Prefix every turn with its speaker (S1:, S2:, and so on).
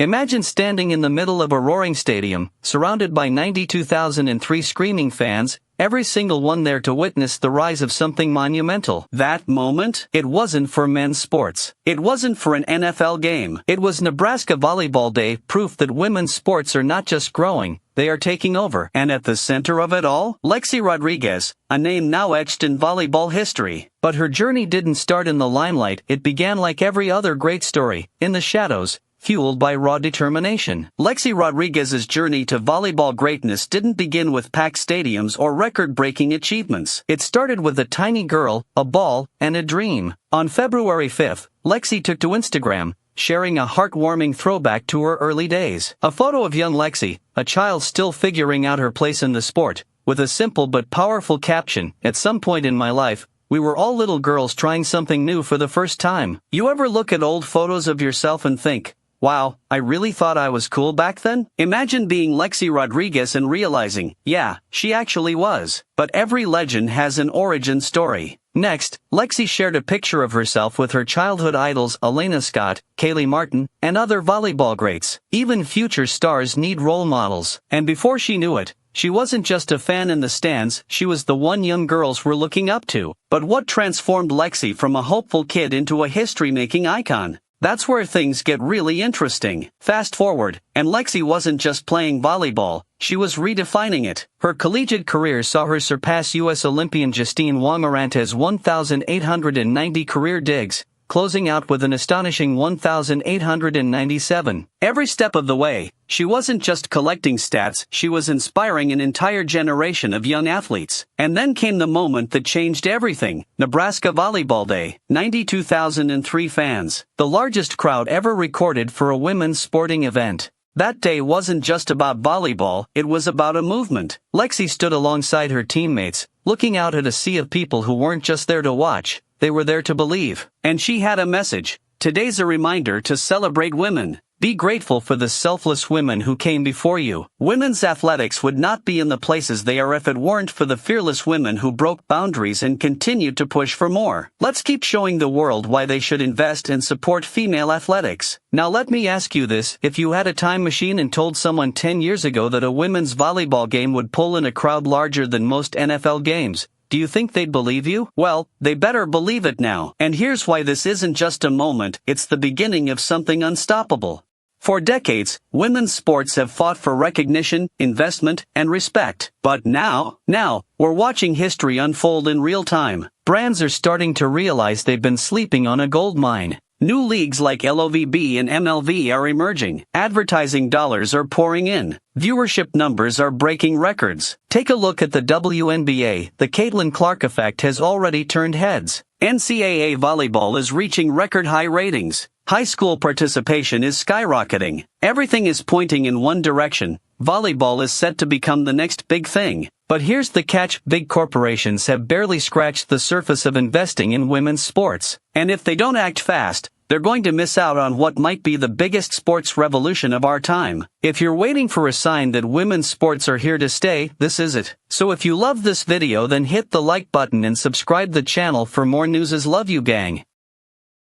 S1: Imagine standing in the middle of a roaring stadium, surrounded by 92,003 screaming fans, every single one there to witness the rise of something monumental. That moment, it wasn't for men's sports. It wasn't for an NFL game. It was Nebraska Volleyball Day, proof that women's sports are not just growing, they are taking over. And at the center of it all, Lexi Rodriguez, a name now etched in volleyball history. But her journey didn't start in the limelight. It began like every other great story, in the shadows, fueled by raw determination. Lexi Rodriguez's journey to volleyball greatness didn't begin with packed stadiums or record-breaking achievements. It started with a tiny girl, a ball, and a dream. On February 5th, Lexi took to Instagram, sharing a heartwarming throwback to her early days. A photo of young Lexi, a child still figuring out her place in the sport, with a simple but powerful caption, "At some point in my life, we were all little girls trying something new for the first time." You ever look at old photos of yourself and think, "Wow, I really thought I was cool back then?" Imagine being Lexi Rodriguez and realizing, yeah, she actually was. But every legend has an origin story. Next, Lexi shared a picture of herself with her childhood idols Elena Scott, Kaylee Martin, and other volleyball greats. Even future stars need role models. And before she knew it, she wasn't just a fan in the stands, she was the one young girls were looking up to. But what transformed Lexi from a hopeful kid into a history-making icon? That's where things get really interesting. Fast forward, and Lexi wasn't just playing volleyball, she was redefining it. Her collegiate career saw her surpass U.S. Olympian Justine Wong-Arantes' 1,890 career digs, closing out with an astonishing 1,897. Every step of the way, she wasn't just collecting stats, she was inspiring an entire generation of young athletes. And then came the moment that changed everything. Nebraska Volleyball Day, 92,003 fans, the largest crowd ever recorded for a women's sporting event. That day wasn't just about volleyball, it was about a movement. Lexi stood alongside her teammates, looking out at a sea of people who weren't just there to watch, they were there to believe. And she had a message. Today's a reminder to celebrate women. Be grateful for the selfless women who came before you. Women's athletics would not be in the places they are if it weren't for the fearless women who broke boundaries and continued to push for more. Let's keep showing the world why they should invest and support female athletics. Now let me ask you this, if you had a time machine and told someone 10 years ago that a women's volleyball game would pull in a crowd larger than most NFL games, do you think they'd believe you? Well, they better believe it now. And here's why this isn't just a moment, it's the beginning of something unstoppable. For decades, women's sports have fought for recognition, investment, and respect. But now, we're watching history unfold in real time. Brands are starting to realize they've been sleeping on a gold mine. New leagues like LOVB and MLV are emerging. Advertising dollars are pouring in. Viewership numbers are breaking records. Take a look at the WNBA. The Caitlin Clark effect has already turned heads. NCAA volleyball is reaching record-high ratings. High school participation is skyrocketing. Everything is pointing in one direction. Volleyball is set to become the next big thing. But here's the catch, big corporations have barely scratched the surface of investing in women's sports. And if they don't act fast, they're going to miss out on what might be the biggest sports revolution of our time. If you're waiting for a sign that women's sports are here to stay, this is it. So if you love this video, then hit the like button and subscribe the channel for more news. Love you, gang.